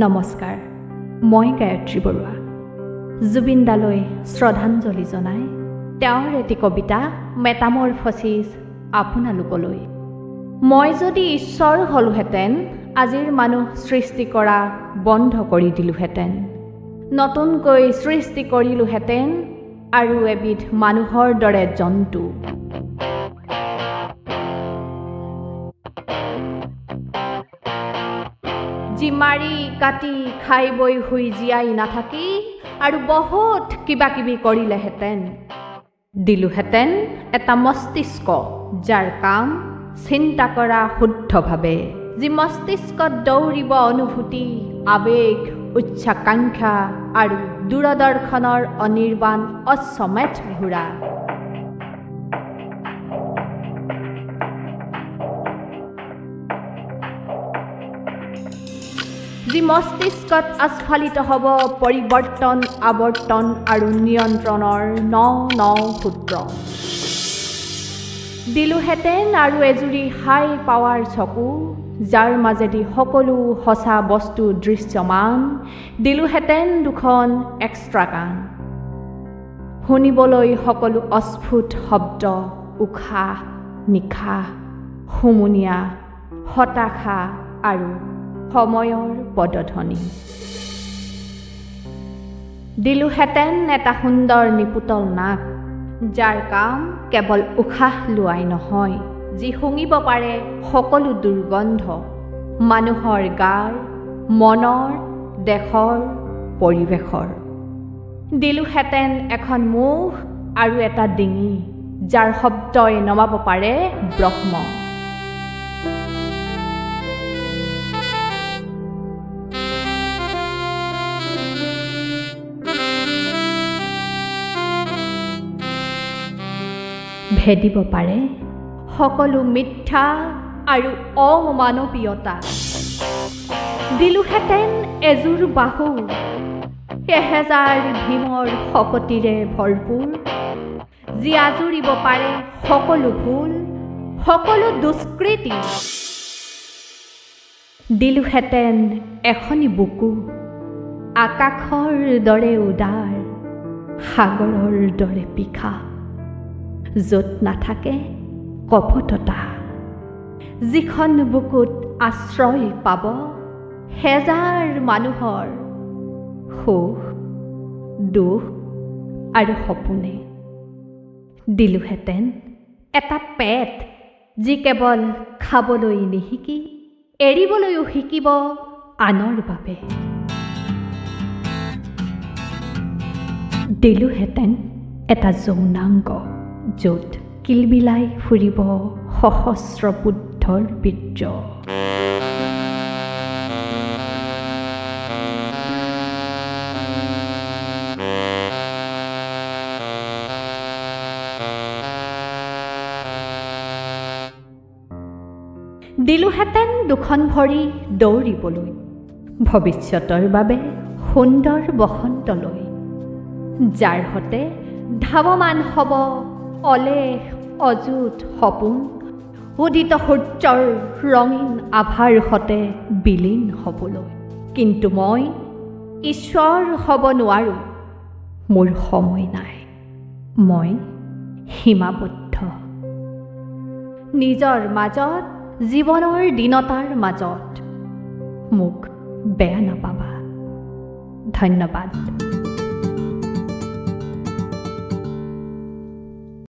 নমস্কাৰ, মই গায়ত্ৰী বৰুৱা। জুবিন দালৈ শ্ৰদ্ধাঞ্জলি জনাই তেওঁৰ এটি কবিতা মেটামৰফচিছ আপোনালোকলৈ। মই যদি ঈশ্বৰ হলোহেঁতেন, আজিৰ মানুহ সৃষ্টি কৰা বন্ধ কৰি দিলোহেঁতেন, নতুনকৈ সৃষ্টি কৰিলোহেঁতেন আৰু এবিধ মানুহৰ দৰে জন্তু। যি মাৰি কাটি খাই বৈ শুই জীয়াই নাথাকি আৰু বহুত কিবা কিবি কৰিলেহেঁতেন, দিলোহেঁতেন এটা মস্তিষ্ক যাৰ কাম চিন্তা কৰা শুদ্ধভাৱে, যি মস্তিষ্কত দৌৰিব অনুভূতি, আৱেগ, উচ্চাকাংক্ষা আৰু দূৰদৰ্শনৰ অনিৰ্বাণ অশ্বমেধ ঘোঁৰা। যি মস্তিষ্কত আস্ফালিত হ'ব পৰিৱৰ্তন, আৱৰ্তন আৰু নিয়ন্ত্ৰণৰ ন সূত্ৰ। দিলোহেঁতেন আৰু এজুৰি হাই পাৱাৰ চকু, যাৰ মাজেদি সকলো সঁচা বস্তু দৃশ্যমান, দিলোহেঁতেন দুখন এক্সট্ৰা কাণ, শুনিবলৈ সকলো অস্ফুট শব্দ, উশাহ নিশাহ, হুমুনিয়া, হতাশা আৰু সময়ৰ পদধ্বনি। দিলোহেঁতেন এটা সুন্দৰ নিপুতল নাক, যাৰ কাম কেৱল উশাহ লোৱাই নহয়, যি শুঙিব পাৰে সকলো দুৰ্গন্ধ, মানুহৰ গাৰ, মনৰ, দেশৰ, পৰিৱেশৰ। দিলোহেঁতেন এখন মুখ আৰু এটা ডিঙি, যাৰ শব্দই নমাব পাৰে ব্ৰহ্ম। ভেদিব পাৰে সকলো মিথ্যা আৰু অমানৱীয়তা। দিলোহেঁতেন এযোৰ বাহু, 1000 ভীমৰ শকতিৰে ভৰপূৰ, যি আজুৰিব পাৰে সকলো ভুল, সকলো দুষ্কৃতি। দিলোহেঁতেন এখনি বুকু, আকাশৰ দৰে উদাৰ, সাগৰৰ দৰে পিখা, য'ত নাথাকে কপটতা, যিখন বুকুত আশ্ৰয় পাব হেজাৰ মানুহৰ সুখ, দুখ আৰু সপোনে। দিলোহেঁতেন এটা পেট, যি কেৱল খাবলৈ নিশিকি এৰিবলৈও শিকিব আনৰ বাবে। দিলোহেঁতেন এটা যৌনাংগ, য'ত কিলবিলাই ফুৰিব সহস্ৰ বুদ্ধৰ বীৰ্য। দিলোহেঁতেন দুখন ভৰি দৌৰিবলৈ, ভৱিষ্যতৰ বাবে সুন্দৰ বসন্তলৈ, যাৰ হতে ধাৱমান হ'ব অলেখ অযুত সপোন, উদিত সূৰ্যৰ ৰঙীন আভাৰ সতে বিলীন হ'বলৈ। কিন্তু মই ঈশ্বৰ হ'ব নোৱাৰোঁ, মোৰ সময় নাই, মই সীমাবদ্ধ। নিজৰ মাজত, জীৱনৰ দীনতাৰ মাজত মোক বেয়া নাপাবা। ধন্যবাদ।